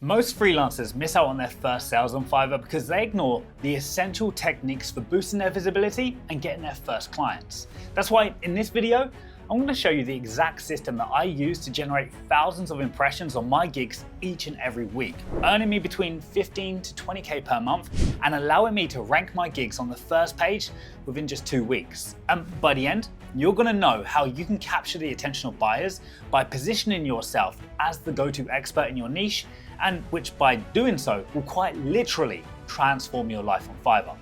Most freelancers miss out on their first sales on Fiverr because they ignore the essential techniques for boosting their visibility and getting their first clients. That's why in this video, I'm going to show you the exact system that I use to generate thousands of impressions on my gigs each and every week, earning me between 15 to 20k per month and allowing me to rank my gigs on the first page within just 2 weeks. And by the end, you're going to know how you can capture the attention of buyers by positioning yourself as the go-to expert in your niche, and which by doing so will quite literally transform your life on Fiverr.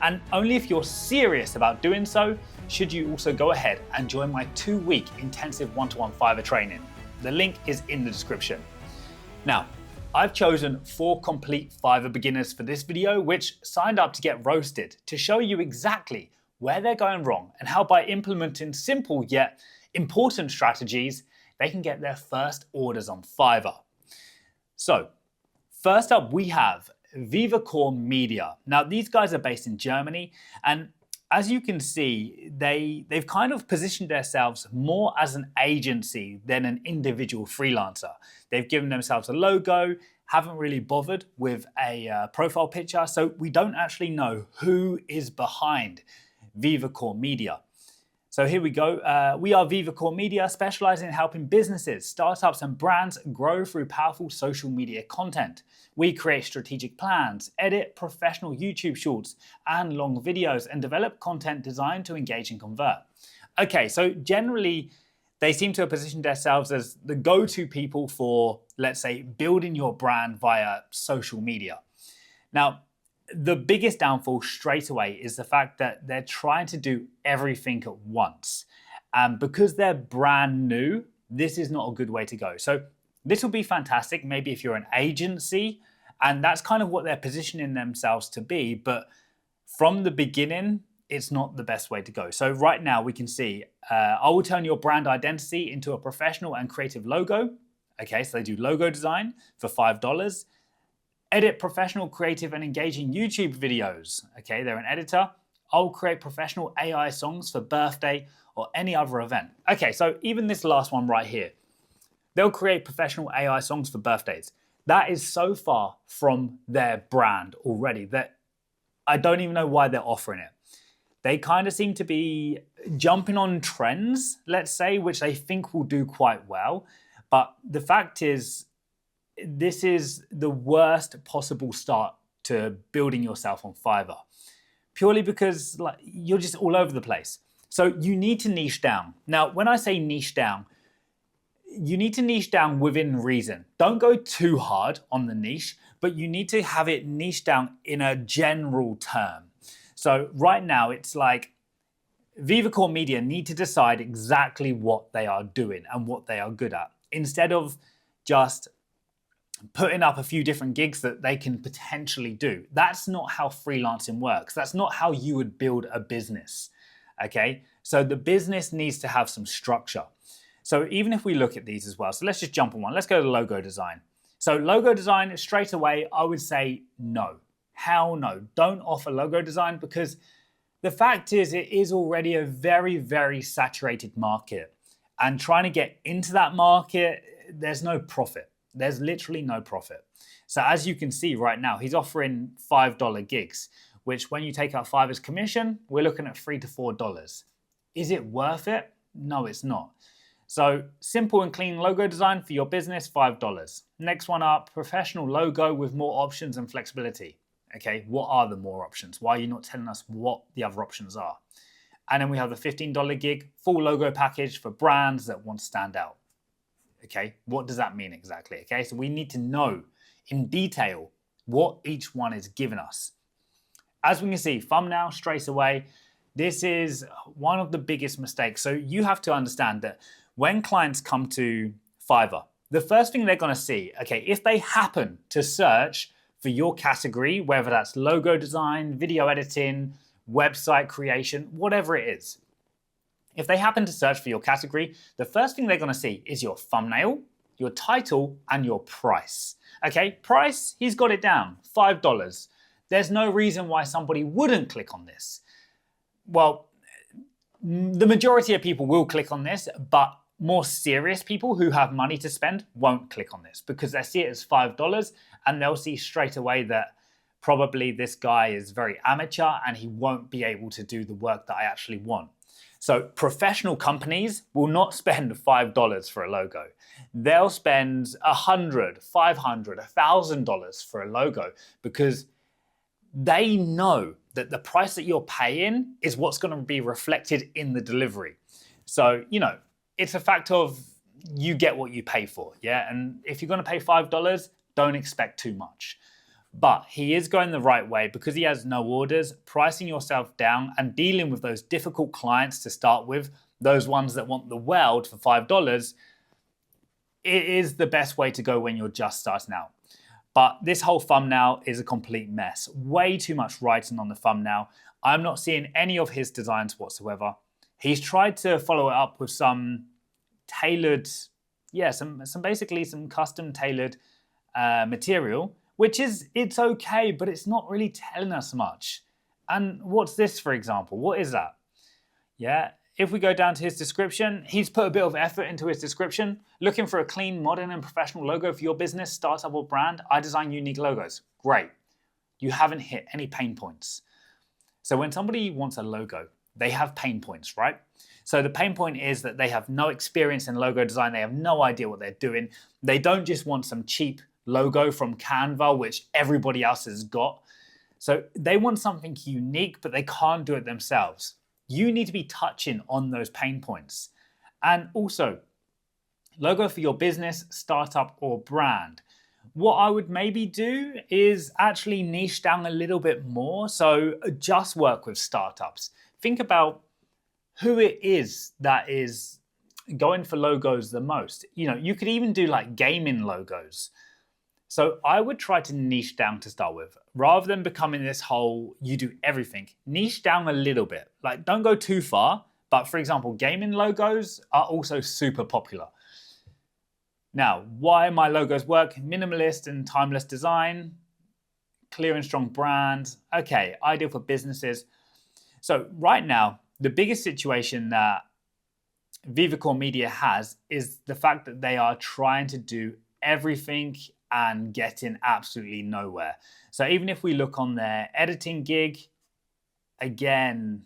And only if you're serious about doing so should you also go ahead and join my 2-week intensive one-to-one Fiverr training. The link is in the description. Now, I've chosen 4 complete Fiverr beginners for this video, which signed up to get roasted to show you exactly where they're going wrong and how by implementing simple yet important strategies, they can get their first orders on Fiverr. So, first up we have Vivaore Media. Now these guys are based in Germany, and as you can see, they've kind of positioned themselves more as an agency than an individual freelancer. They've given themselves a logo, haven't really bothered with a profile picture, so we don't actually know who is behind Vivaore Media. So here we go. We are Vivaore Media, specializing in helping businesses, startups, and brands grow through powerful social media content. We create strategic plans, edit professional YouTube shorts and long videos, and develop content designed to engage and convert. Okay, so generally, they seem to have positioned themselves as the go-to people for, let's say, building your brand via social media. Now, the biggest downfall straight away is the fact that they're trying to do everything at once. And because they're brand new, this is not a good way to go. So this will be fantastic, maybe if you're an agency, and that's kind of what they're positioning themselves to be. But from the beginning, it's not the best way to go. So right now we can see, I will turn your brand identity into a professional and creative logo. Okay, so they do logo design for $5. Edit professional, creative, and engaging YouTube videos. Okay, they're an editor. I'll create professional AI songs for birthday or any other event. Okay, so even this last one right here, they'll create professional AI songs for birthdays. That is so far from their brand already that I don't even know why they're offering it. They kind of seem to be jumping on trends, let's say, which they think will do quite well. But the fact is, this is the worst possible start to building yourself on Fiverr, purely because you're just all over the place. So you need to niche down. Now, when I say niche down, you need to niche down within reason. Don't go too hard on the niche, but you need to have it niche down in a general term. So right now it's like Vivaore Media need to decide exactly what they are doing and what they are good at, instead of just putting up a few different gigs that they can potentially do. That's not how freelancing works. That's not how you would build a business, okay? So the business needs to have some structure. So even if we look at these as well, so let's just jump on one. Let's go to logo design. So logo design, straight away, I would say no. Hell no. Don't offer logo design, because the fact is it is already a very, very saturated market. And trying to get into that market, there's no profit. There's literally no profit. So as you can see right now, he's offering $5 gigs, which when you take out Fiverr's commission, we're looking at $3 to $4. Is it worth it? No, it's not. So simple and clean logo design for your business, $5. Next one up, professional logo with more options and flexibility. Okay, what are the more options? Why are you not telling us what the other options are? And then we have the $15 gig, full logo package for brands that want to stand out. Okay, what does that mean exactly? Okay, so we need to know in detail what each one is giving us. As we can see, thumbnail straight away, this is one of the biggest mistakes. So you have to understand that when clients come to Fiverr, the first thing they're going to see, okay, if they happen to search for your category, whether that's logo design, video editing, website creation, whatever it is, if they happen to search for your category, the first thing they're going to see is your thumbnail, your title, and your price. Okay, price, he's got it down, $5. There's no reason why somebody wouldn't click on this. Well, the majority of people will click on this, but more serious people who have money to spend won't click on this because they see it as $5 and they'll see straight away that probably this guy is very amateur and he won't be able to do the work that I actually want. So professional companies will not spend $5 for a logo. They'll spend $100, $500, $1,000 for a logo because they know that the price that you're paying is what's going to be reflected in the delivery. So, it's a fact of you get what you pay for, yeah? And if you're going to pay $5, don't expect too much. But he is going the right way because he has no orders, pricing yourself down and dealing with those difficult clients to start with, those ones that want the world for $5, it is the best way to go when you're just starting out. But this whole thumbnail is a complete mess. Way too much writing on the thumbnail. I'm not seeing any of his designs whatsoever. He's tried to follow it up with some tailored, basically some custom tailored material, which it's okay, but it's not really telling us much. And what's this, for example? What is that? Yeah, if we go down to his description, he's put a bit of effort into his description. Looking for a clean, modern and professional logo for your business, startup or brand? I design unique logos. Great. You haven't hit any pain points. So when somebody wants a logo, they have pain points, right? So the pain point is that they have no experience in logo design. They have no idea what they're doing. They don't just want some cheap logo from Canva, which everybody else has got. So they want something unique, but they can't do it themselves. You need to be touching on those pain points. And also, logo for your business, startup, or brand. What I would maybe do is actually niche down a little bit more. So just work with startups. Think about who it is that is going for logos the most. You could even do like gaming logos. So I would try to niche down to start with. Rather than becoming this whole, you do everything, niche down a little bit. Like, don't go too far. But for example, gaming logos are also super popular. Now, why my logos work? Minimalist and timeless design, clear and strong brand. Okay, ideal for businesses. So right now, the biggest situation that Vivaore Media has is the fact that they are trying to do everything and getting absolutely nowhere. So even if we look on their editing gig, again,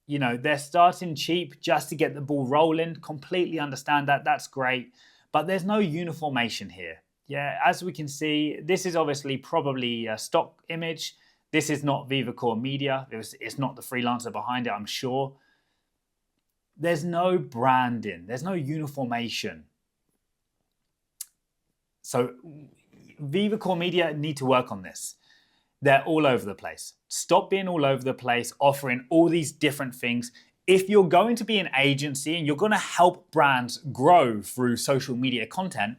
they're starting cheap just to get the ball rolling. Completely understand that. That's great. But there's no uniformation here. Yeah, as we can see, this is obviously probably a stock image. This is not Vivaore Media. It's not the freelancer behind it, I'm sure. There's no branding. There's no uniformation. So Vivaore Media need to work on this. They're all over the place. Stop being all over the place, offering all these different things. If you're going to be an agency and you're going to help brands grow through social media content,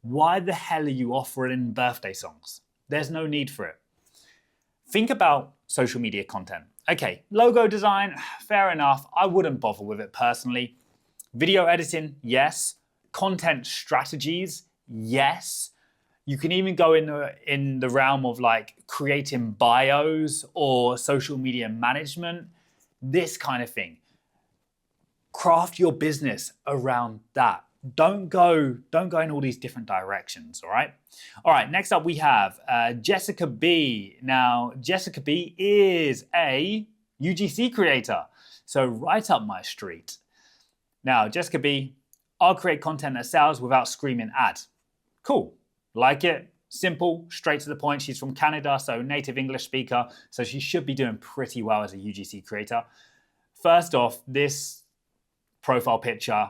why the hell are you offering birthday songs? There's no need for it. Think about social media content. Okay, logo design, fair enough. I wouldn't bother with it personally. Video editing, yes. Content strategies, yes. You can even go in the realm of like creating bios or social media management, this kind of thing. Craft your business around that. Don't go in all these different directions, all right? All right, next up we have Jessica B. Now, Jessica B is a UGC creator, so right up my street. Now, Jessica B, I'll create content that sells without screaming ad. Cool, like it, simple, straight to the point. She's from Canada, so native English speaker, so she should be doing pretty well as a UGC creator. First off, this profile picture,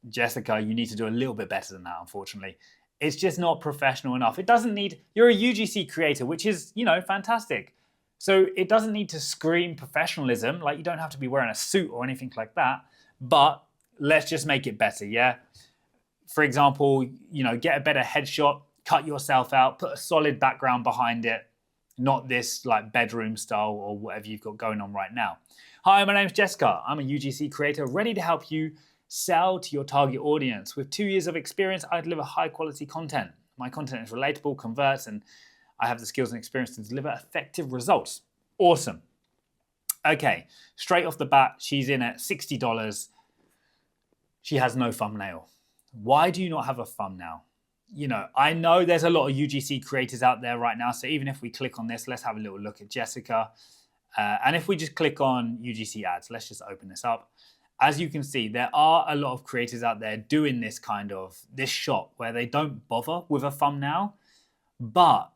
Jessica, you need to do a little bit better than that, unfortunately. It's just not professional enough. It doesn't need, you're a UGC creator, which is, fantastic. So it doesn't need to scream professionalism, like you don't have to be wearing a suit or anything like that, but let's just make it better, yeah? For example, get a better headshot, cut yourself out, put a solid background behind it, not this like bedroom style or whatever you've got going on right now. Hi, my name's Jessica. I'm a UGC creator ready to help you sell to your target audience. With 2 years of experience, I deliver high quality content. My content is relatable, converts, and I have the skills and experience to deliver effective results. Awesome. Okay, straight off the bat, she's in at $60. she has no thumbnail. Why do you not have a thumbnail? You know, I know there's a lot of UGC creators out there right now. So even if we click on this, let's have a little look at Jessica. And if we just click on UGC ads, let's just open this up. As you can see, there are a lot of creators out there doing this this shot where they don't bother with a thumbnail, but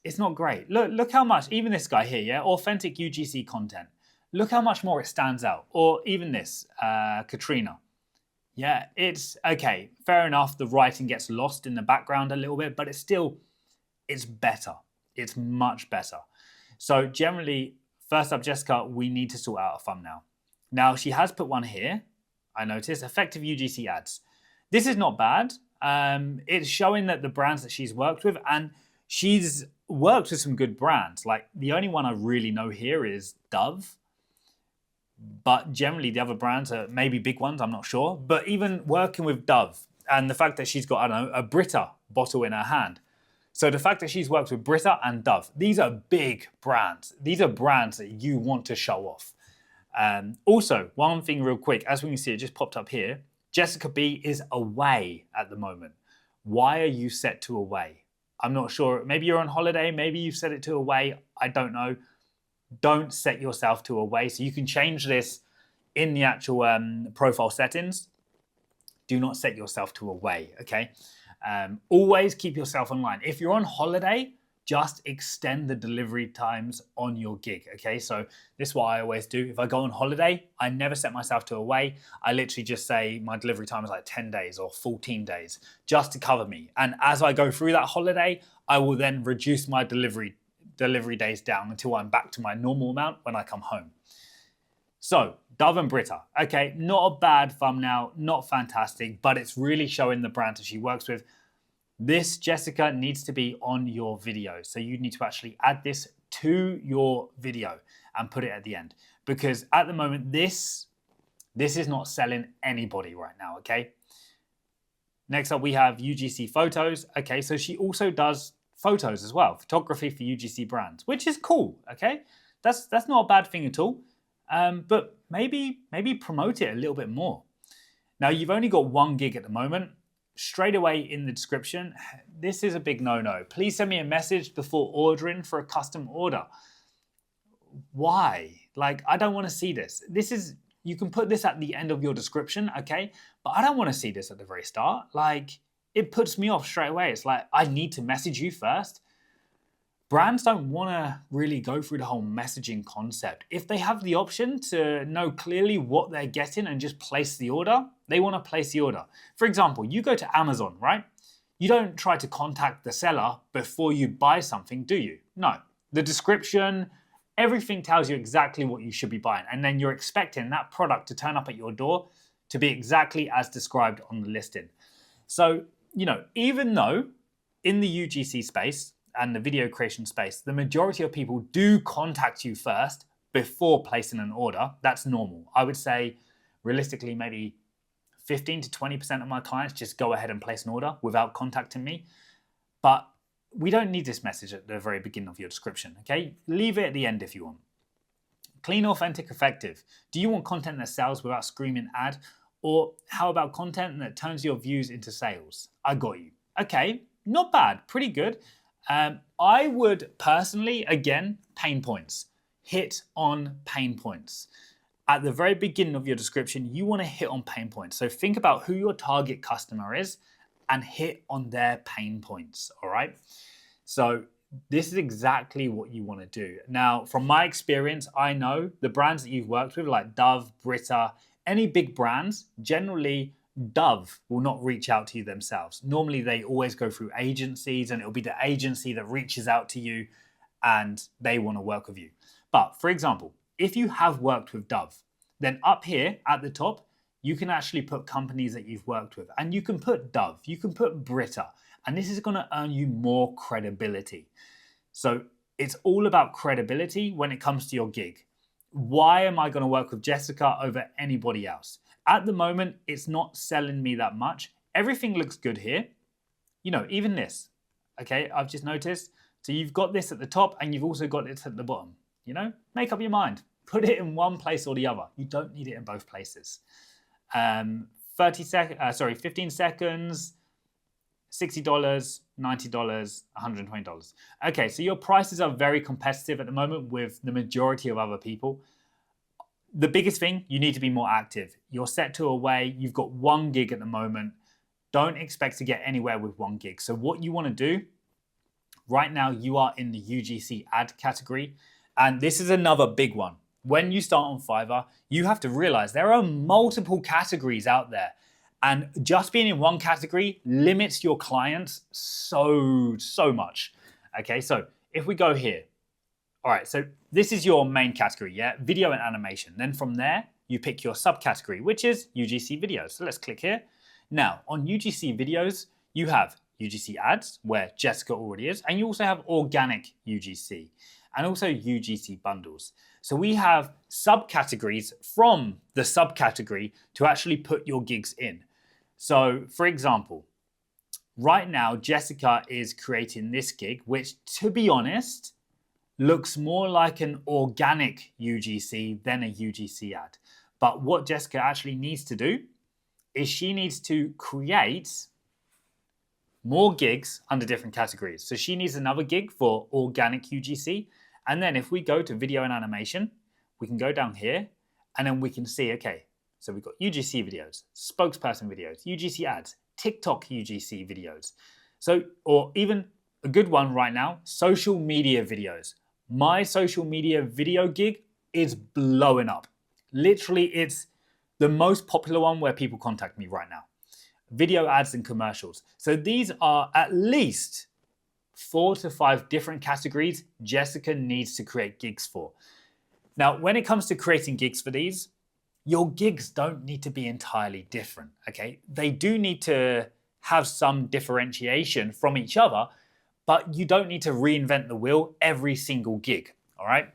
it's not great. Look how much, even this guy here, yeah, authentic UGC content. Look how much more it stands out. Or even this, Katrina. Yeah, it's okay. Fair enough. The writing gets lost in the background a little bit, but it's better. It's much better. So generally, first up, Jessica, we need to sort out a thumbnail. Now, she has put one here. I noticed effective UGC ads. This is not bad. It's showing that the brands that she's worked with, and she's worked with some good brands. Like the only one I really know here is Dove. But generally the other brands are maybe big ones, I'm not sure. But even working with Dove and the fact that she's got, I don't know, a Brita bottle in her hand. So the fact that she's worked with Brita and Dove, these are big brands. These are brands that you want to show off. Also, one thing real quick, as we can see, it just popped up here. Jessica B is away at the moment. Why are you set to away? I'm not sure. Maybe you're on holiday. Maybe you've set it to away. I don't know. Don't set yourself to away. So you can change this in the actual profile settings. Do not set yourself to away, okay? Always keep yourself online. If you're on holiday, just extend the delivery times on your gig, okay? So this is what I always do. If I go on holiday, I never set myself to away. I literally just say my delivery time is like 10 days or 14 days just to cover me. And as I go through that holiday, I will then reduce my delivery days down until I'm back to my normal amount when I come home. So Dove and Brita, okay, not a bad thumbnail, not fantastic, but it's really showing the brand that she works with. This, Jessica, needs to be on your video. So you need to actually add this to your video and put it at the end. Because at the moment, this is not selling anybody right now, okay? Next up, we have UGC photos. Okay, so she also does photos as well, photography for UGC brands, which is cool, okay? That's not a bad thing at all. But maybe promote it a little bit more. Now, you've only got one gig at the moment. Straight away in the description, this is a big no-no. Please send me a message before ordering for a custom order. Why? Like, I don't want to see this. You can put this at the end of your description, okay? But I don't want to see this at the very start. Like, it puts me off straight away. It's like, I need to message you first. Brands don't want to really go through the whole messaging concept. If they have the option to know clearly what they're getting and just place the order, they want to place the order. For example, you go to Amazon, right? You don't try to contact the seller before you buy something, do you? No. The description, everything tells you exactly what you should be buying. And then you're expecting that product to turn up at your door to be exactly as described on the listing. So, even though in the UGC space, and the video creation space, the majority of people do contact you first before placing an order. That's normal. I would say realistically, maybe 15 to 20% of my clients just go ahead and place an order without contacting me. But we don't need this message at the very beginning of your description, okay? Leave it at the end if you want. Clean, authentic, effective. Do you want content that sells without screaming ad? Or how about content that turns your views into sales? I got you. Okay, not bad, pretty good. I would personally, again, pain points. Hit on pain points. At the very beginning of your description, you want to hit on pain points. So think about who your target customer is and hit on their pain points, all right? So this is exactly what you want to do. Now, from my experience, I know the brands that you've worked with, like Dove, Brita, any big brands, generally Dove will not reach out to you themselves. Normally they always go through agencies and it'll be the agency that reaches out to you and they want to work with you. But for example, if you have worked with Dove, then up here at the top, you can actually put companies that you've worked with and you can put Dove, you can put Brita, and this is going to earn you more credibility. So it's all about credibility when it comes to your gig. Why am I going to work with Jessica over anybody else? At the moment, it's not selling me that much. Everything looks good here. Even this, okay? I've just noticed. So you've got this at the top and you've also got it at the bottom. Make up your mind. Put it in one place or the other. You don't need it in both places. 15 seconds, $60, $90, $120. Okay, so your prices are very competitive at the moment with the majority of other people. The biggest thing, you need to be more active. You're set to away, you've got 1 gig at the moment. Don't expect to get anywhere with 1 gig. So what you want to do, right now you are in the UGC ad category. And this is another big one. When you start on Fiverr, you have to realize there are multiple categories out there. And just being in one category limits your clients so much. Okay, so if we go here, all right, so this is your main category, yeah? Video and animation. Then from there, you pick your subcategory, which is UGC videos. So let's click here. Now, on UGC videos, you have UGC ads, where Jessica already is, and you also have organic UGC, and also UGC bundles. So we have subcategories from the subcategory to actually put your gigs in. So for example, right now, Jessica is creating this gig, which to be honest, looks more like an organic UGC than a UGC ad. But what Jessica actually needs to do is she needs to create more gigs under different categories. So she needs another gig for organic UGC. And then if we go to video and animation, we can go down here and then we can see, okay, so we've got UGC videos, spokesperson videos, UGC ads, TikTok UGC videos. So, or even a good one right now, social media videos. My social media video gig is blowing up. Literally, it's the most popular one where people contact me right now. Video ads and commercials. So these are at least 4 to 5 different categories Jessica needs to create gigs for. Now, when it comes to creating gigs for these, your gigs don't need to be entirely different, okay? They do need to have some differentiation from each other, but you don't need to reinvent the wheel every single gig, all right?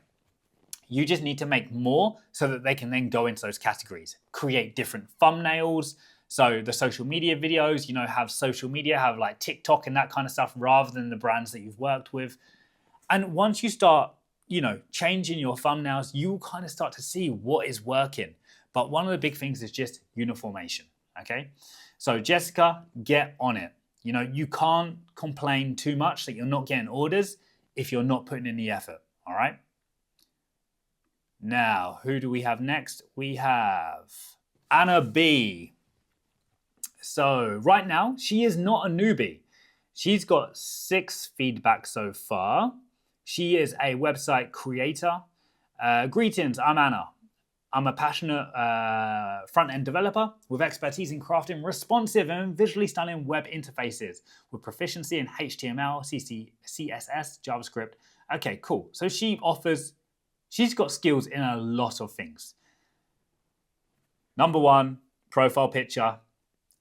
You just need to make more so that they can then go into those categories, create different thumbnails. So the social media videos, you know, have social media, have like TikTok and that kind of stuff rather than the brands that you've worked with. And once you start, you know, changing your thumbnails, you will kind of start to see what is working. But one of the big things is just uniformation, okay? So Jessica, get on it. You know, you can't complain too much that you're not getting orders if you're not putting in the effort, all right? Now, who do we have next? We have Anna B. So right now, she is not a newbie. She's got 6 feedback so far. She is a website creator. Greetings, I'm Anna. I'm a passionate front-end developer with expertise in crafting responsive and visually stunning web interfaces with proficiency in HTML, CSS, JavaScript. Okay, cool. So she's got skills in a lot of things. Number 1, profile picture.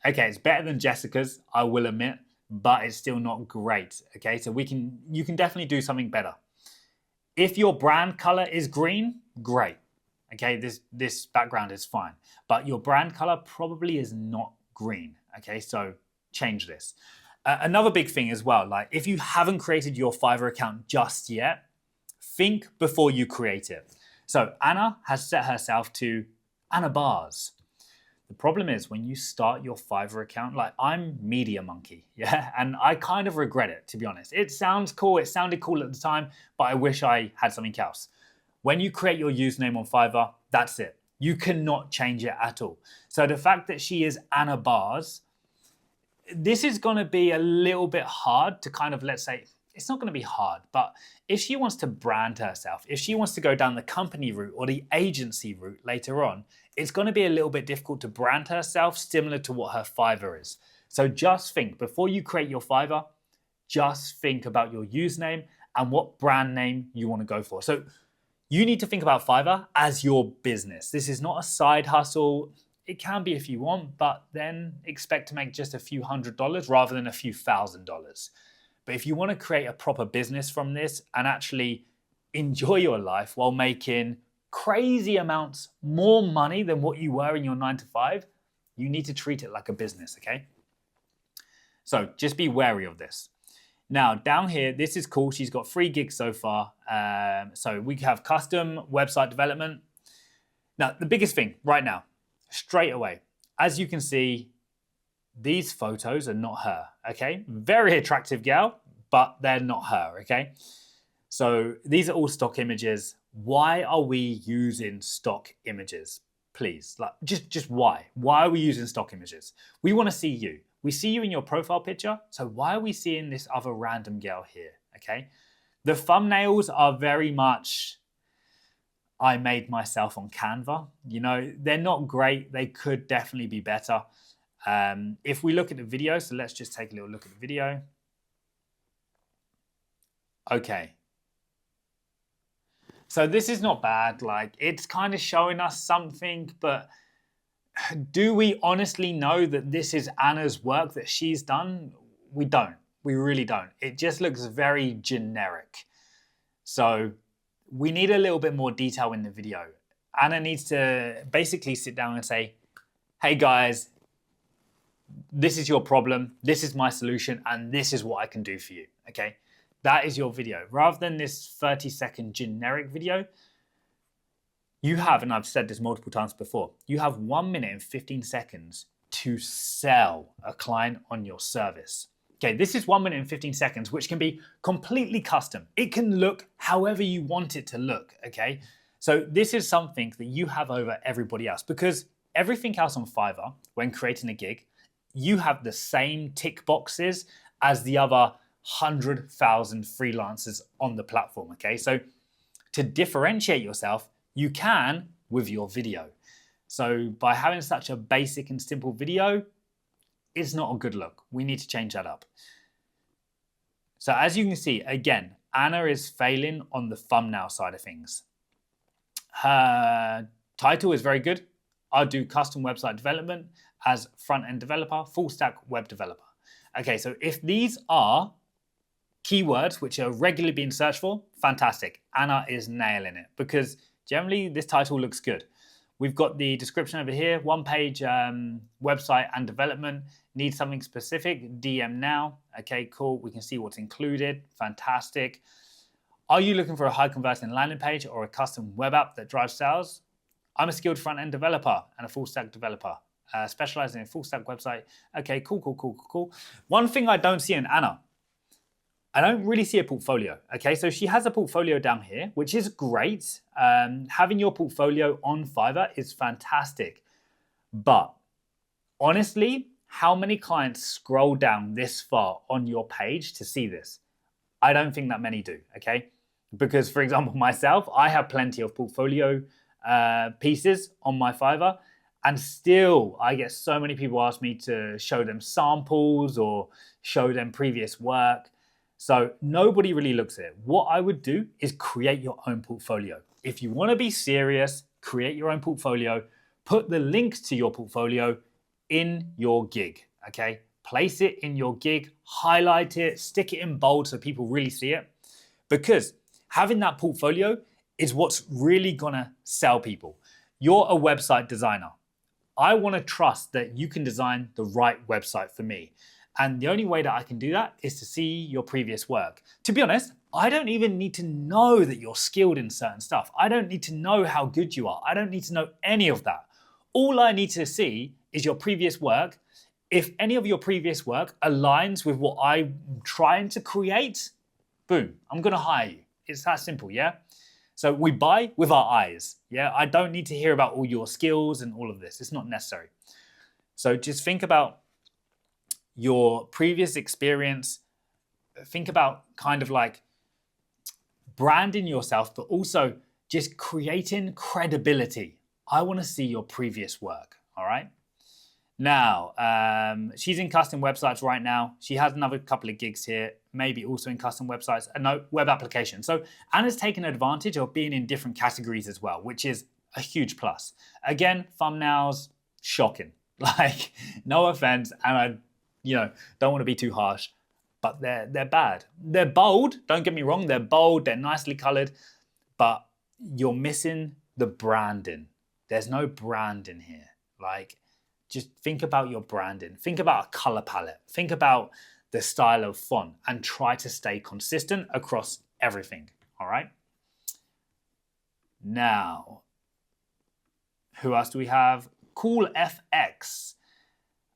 Okay, it's better than Jessica's, I will admit, but it's still not great. Okay, so you can definitely do something better. If your brand color is green, great. Okay, this background is fine, but your brand color probably is not green. Okay, so change this. Another big thing as well, like if you haven't created your Fiverr account just yet, think before you create it. So Anna has set herself to Anna Bars. The problem is when you start your Fiverr account, like I'm Media Monkey, yeah? And I kind of regret it, to be honest. It sounds cool, it sounded cool at the time, but I wish I had something else. When you create your username on Fiverr, that's it. You cannot change it at all. So the fact that she is Anna Bars, this is gonna be a little bit hard to kind of, let's say, it's not gonna be hard, but if she wants to brand herself, if she wants to go down the company route or the agency route later on, it's gonna be a little bit difficult to brand herself similar to what her Fiverr is. So just think, before you create your Fiverr, just think about your username and what brand name you wanna go for. So you need to think about Fiverr as your business. This is not a side hustle. It can be if you want, but then expect to make just a few $100s rather than a few $1,000s. But if you want to create a proper business from this and actually enjoy your life while making crazy amounts more money than what you were in your 9 to 5, you need to treat it like a business, okay? So just be wary of this. Now down here, this is cool. She's got 3 gigs so far. So we have custom website development. Now the biggest thing right now, straight away, as you can see, these photos are not her, okay? Very attractive gal, but they're not her, okay? So these are all stock images. Why are we using stock images? Please, like just why? Why are we using stock images? We want to see you. We see you in your profile picture, so why are we seeing this other random girl here, okay? The thumbnails are very much, I made myself on Canva. You know, they're not great. They could definitely be better. If we look at the video, so let's just take a little look at the video. Okay. So this is not bad. Like, it's kind of showing us something, but do we honestly know that this is Anna's work that she's done? We don't. We really don't. It just looks very generic. So we need a little bit more detail in the video. Anna needs to basically sit down and say, hey guys, this is your problem, this is my solution, and this is what I can do for you, okay? That is your video. Rather than this 30-second generic video, you have, and I've said this multiple times before, you have 1 minute and 15 seconds to sell a client on your service. Okay, this is 1 minute and 15 seconds, which can be completely custom. It can look however you want it to look, okay? So this is something that you have over everybody else, because everything else on Fiverr, when creating a gig, you have the same tick boxes as the other 100,000 freelancers on the platform, okay? So to differentiate yourself, you can with your video. So by having such a basic and simple video, it's not a good look. We need to change that up. So as you can see, again, Anna is failing on the thumbnail side of things. Her title is very good. I'll do custom website development as front-end developer, full stack web developer. Okay, so if these are keywords which are regularly being searched for, fantastic. Anna is nailing it because generally this title looks good. We've got the description over here, one page website and development, need something specific, DM now. Okay, cool, we can see what's included, fantastic. Are you looking for a high converting landing page or a custom web app that drives sales? I'm a skilled front-end developer and a full stack developer, specializing in full stack website. Okay, cool. One thing I don't see in Anna, I don't really see a portfolio. Okay, so she has a portfolio down here, which is great. Having your portfolio on Fiverr is fantastic. But honestly, how many clients scroll down this far on your page to see this? I don't think that many do, okay? Because for example, myself, I have plenty of portfolio pieces on my Fiverr, and still I get so many people ask me to show them samples or show them previous work. So nobody really looks at it. What I would do is create your own portfolio. If you want to be serious, create your own portfolio, put the links to your portfolio in your gig, okay? Place it in your gig, highlight it, stick it in bold so people really see it. Because having that portfolio is what's really gonna sell people. You're a website designer. I wanna trust that you can design the right website for me. And the only way that I can do that is to see your previous work. To be honest, I don't even need to know that you're skilled in certain stuff. I don't need to know how good you are. I don't need to know any of that. All I need to see is your previous work. If any of your previous work aligns with what I'm trying to create, boom, I'm gonna hire you. It's that simple, yeah? So we buy with our eyes, yeah? I don't need to hear about all your skills and all of this. It's not necessary. So just think about your previous experience. Think about kind of like branding yourself, but also just creating credibility. I want to see your previous work, all right? Now, she's in custom websites right now. She has another couple of gigs here, maybe also in custom websites, no, web applications. So Anna's taken advantage of being in different categories as well, which is a huge plus. Again, thumbnails, shocking. Like, no offense, and I don't want to be too harsh, but they're bad. They're bold, don't get me wrong, they're bold, they're nicely colored, but you're missing the branding. There's no branding here. Like, just think about your branding. Think about a color palette. Think about the style of font and try to stay consistent across everything, all right? Now, who else do we have? Cool FX.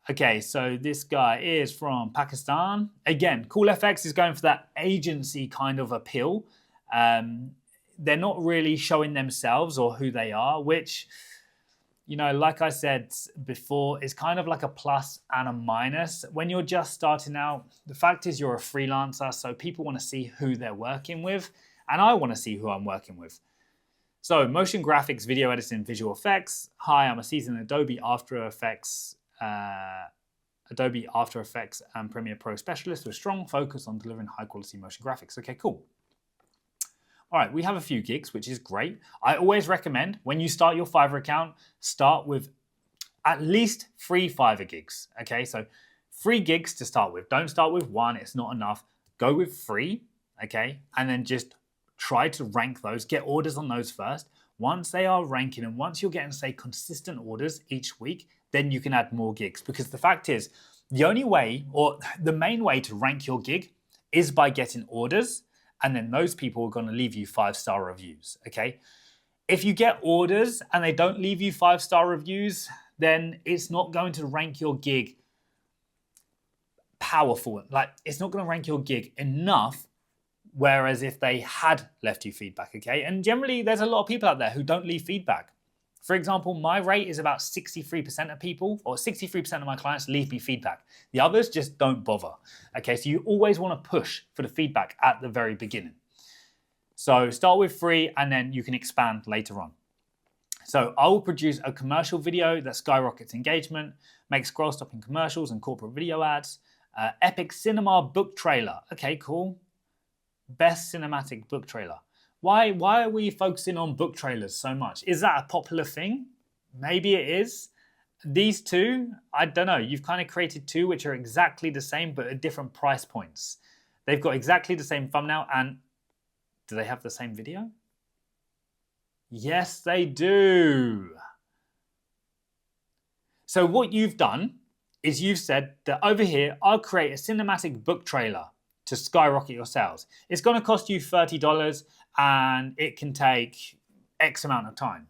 Okay, so this guy is from Pakistan. Again, Cool FX is going for that agency kind of appeal. They're not really showing themselves or who they are, which, you know, like I said before, is kind of like a plus and a minus. When you're just starting out, the fact is you're a freelancer, so people want to see who they're working with, and I want to see who I'm working with. So motion graphics, video editing, visual effects. Hi, I'm a seasoned Adobe After Effects and Premiere Pro specialist with strong focus on delivering high quality motion graphics. Okay, cool. All right, we have a few gigs, which is great. I always recommend when you start your Fiverr account, start with at least 3 Fiverr gigs. Okay, so 3 gigs to start with. Don't start with 1, it's not enough. Go with 3, okay, and then just try to rank those, get orders on those first. Once they are ranking and once you're getting, say, consistent orders each week, then you can add more gigs. Because the fact is, the only way or the main way to rank your gig is by getting orders, and then those people are going to leave you 5-star reviews, okay? If you get orders and they don't leave you 5-star reviews, then it's not going to rank your gig powerful. Like, it's not going to rank your gig enough. Whereas if they had left you feedback, okay? And generally, there's a lot of people out there who don't leave feedback. For example, my rate is about 63% of people, or 63% of my clients leave me feedback. The others just don't bother, okay? So you always want to push for the feedback at the very beginning. So start with 3, and then you can expand later on. So I will produce a commercial video that skyrockets engagement, makes scroll-stopping commercials and corporate video ads, epic cinema book trailer. Okay, cool. Best cinematic book trailer. Why are we focusing on book trailers so much? Is that a popular thing? Maybe it is. These two, I don't know. You've kind of created 2 which are exactly the same but at different price points. They've got exactly the same thumbnail, and do they have the same video? Yes, they do. So what you've done is you've said that over here, I'll create a cinematic book trailer to skyrocket your sales. It's going to cost you $30 and it can take X amount of time.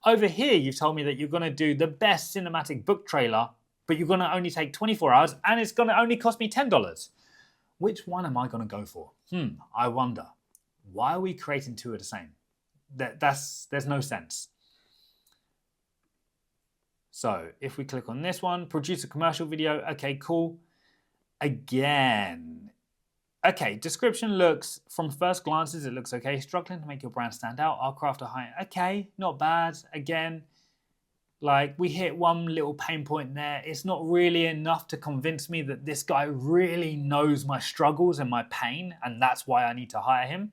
Over here, you've told me that you're going to do the best cinematic book trailer, but you're going to only take 24 hours and it's going to only cost me $10. Which one am I going to go for? I wonder. Why are we creating 2 of the same? There's no sense. So if we click on this one, produce a commercial video. Okay, cool. Again, okay, description looks, from first glances, it looks okay. Struggling to make your brand stand out. I'll craft a high. Okay, not bad. Again, like we hit one little pain point there. It's not really enough to convince me that this guy really knows my struggles and my pain, and that's why I need to hire him.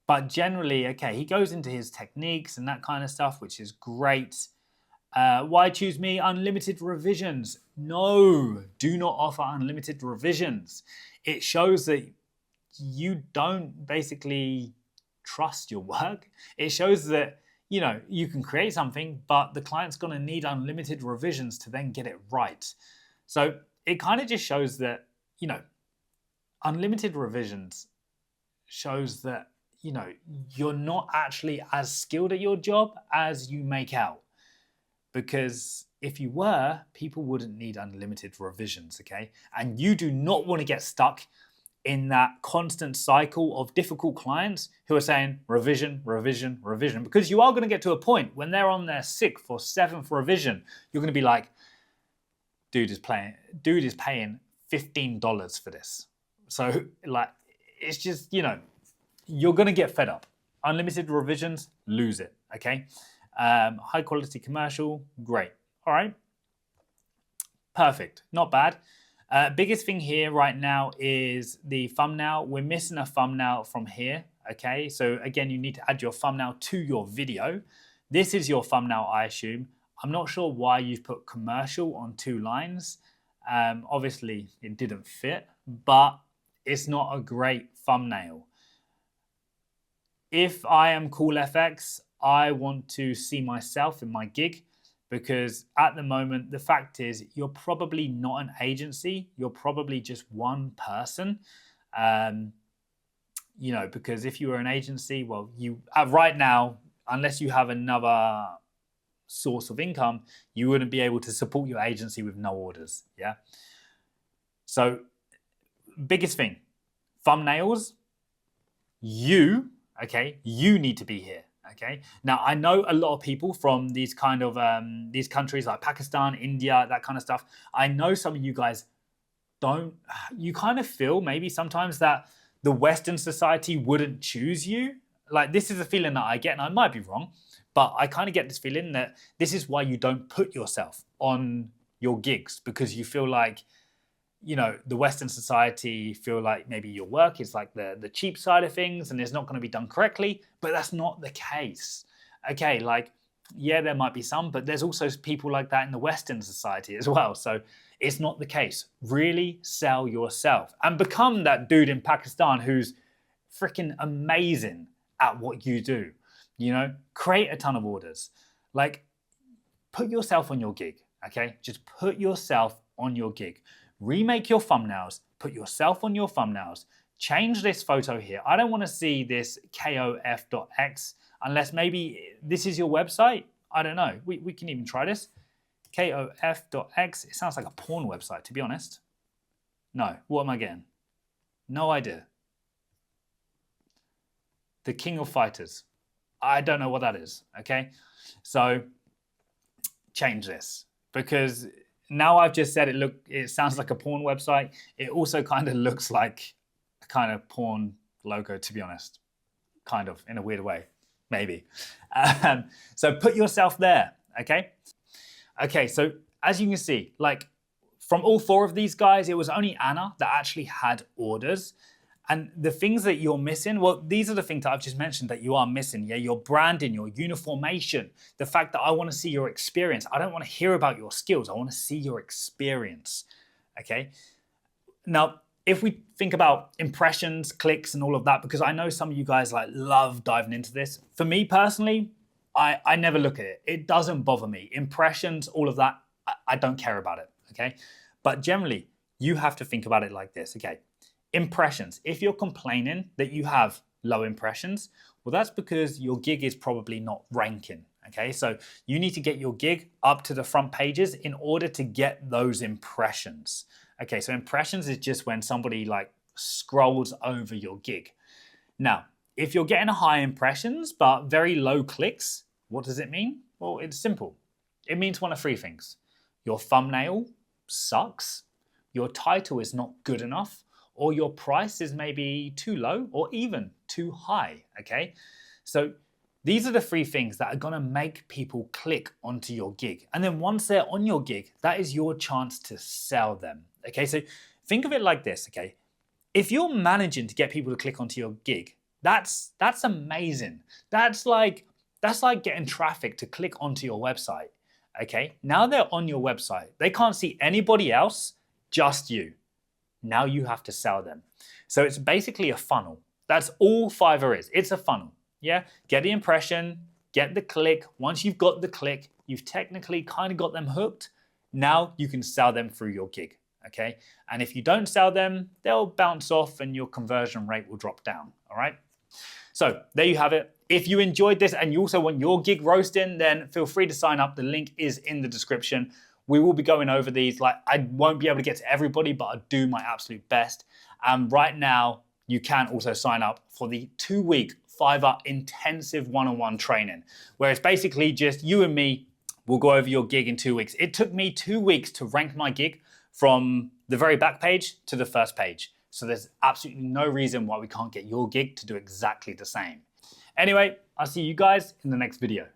But generally, okay, he goes into his techniques and that kind of stuff, which is great. Why choose me? Unlimited revisions. No, do not offer unlimited revisions. It shows that you don't basically trust your work. It shows that, you know, you can create something, but the client's going to need unlimited revisions to then get it right. So it kind of just shows that, you know, unlimited revisions shows that, you know, you're not actually as skilled at your job as you make out. Because if you were, people wouldn't need unlimited revisions, okay? And you do not want to get stuck in that constant cycle of difficult clients who are saying revision, revision, revision. Because you are going to get to a point when they're on their 6th or 7th revision, you're going to be like, dude is paying $15 for this. So like, it's just, you know, you're going to get fed up. Unlimited revisions, lose it, okay? High quality commercial, great. All right, perfect, not bad. Biggest thing here right now is the thumbnail. We're missing a thumbnail from here, okay? So again, you need to add your thumbnail to your video. This is your thumbnail, I assume. I'm not sure why you've put commercial on 2 lines. Obviously, it didn't fit, but it's not a great thumbnail. If I am Cool FX, I want to see myself in my gig, because at the moment, the fact is you're probably not an agency. You're probably just one person. You know, because if you were an agency, well, you right now, unless you have another source of income, you wouldn't be able to support your agency with no orders. Yeah. So biggest thing, thumbnails, you need to be here. Okay. Now I know a lot of people from these kind of these countries like Pakistan, India, that kind of stuff. I know some of you guys you kind of feel maybe sometimes that the Western society wouldn't choose you. Like, this is a feeling that I get, and I might be wrong, but I kind of get this feeling that this is why you don't put yourself on your gigs, because you feel like, you know, the Western society feel like maybe your work is like the cheap side of things and it's not going to be done correctly, but that's not the case. Okay, like, yeah, there might be some, but there's also people like that in the Western society as well. So it's not the case. Really sell yourself and become that dude in Pakistan who's freaking amazing at what you do. You know, create a ton of orders. Like, put yourself on your gig, okay? Just put yourself on your gig. Remake your thumbnails, put yourself on your thumbnails, change this photo here. I don't want to see this kof.x unless maybe this is your website. I don't know. We can even try this. kof.x. It sounds like a porn website, to be honest. No, what am I getting? No idea. The King of Fighters. I don't know what that is, okay? So change this, because now I've just said it sounds like a porn website. It also kind of looks like a kind of porn logo, to be honest. Kind of, in a weird way, maybe. So put yourself there, okay? Okay, so as you can see, like, from all four of these guys, it was only Anna that actually had orders. And the things that you're missing, well, these are the things that I've just mentioned that you are missing. Yeah, your branding, your uniformation, the fact that I want to see your experience. I don't want to hear about your skills. I want to see your experience. Okay. Now, if we think about impressions, clicks, and all of that, because I know some of you guys like love diving into this. For me personally, I never look at it. It doesn't bother me. Impressions, all of that, I don't care about it. Okay. But generally, you have to think about it like this. Okay. Impressions. If you're complaining that you have low impressions, well, that's because your gig is probably not ranking. Okay, so you need to get your gig up to the front pages in order to get those impressions. Okay, so impressions is just when somebody like scrolls over your gig. Now, if you're getting high impressions but very low clicks, what does it mean? Well, it's simple. It means one of three things. Your thumbnail sucks, your title is not good enough, or your price is maybe too low or even too high, okay? So these are the three things that are gonna make people click onto your gig. And then once they're on your gig, that is your chance to sell them, okay? So think of it like this, okay? If you're managing to get people to click onto your gig, that's amazing. That's like getting traffic to click onto your website, okay? Now they're on your website. They can't see anybody else, just you. Now you have to sell them. So it's basically a funnel. That's all Fiverr is. It's a funnel. Yeah. Get the impression, get the click. Once you've got the click, you've technically kind of got them hooked. Now you can sell them through your gig. Okay. And if you don't sell them, they'll bounce off and your conversion rate will drop down. All right. So there you have it. If you enjoyed this and you also want your gig roasting, then feel free to sign up. The link is in the description. We will be going over these. Like, I won't be able to get to everybody, but I'll do my absolute best. And right now, you can also sign up for the 2-week Fiverr intensive one-on-one training, where it's basically just you and me. We'll go over your gig in 2 weeks. It took me 2 weeks to rank my gig from the very back page to the first page. So there's absolutely no reason why we can't get your gig to do exactly the same. Anyway, I'll see you guys in the next video.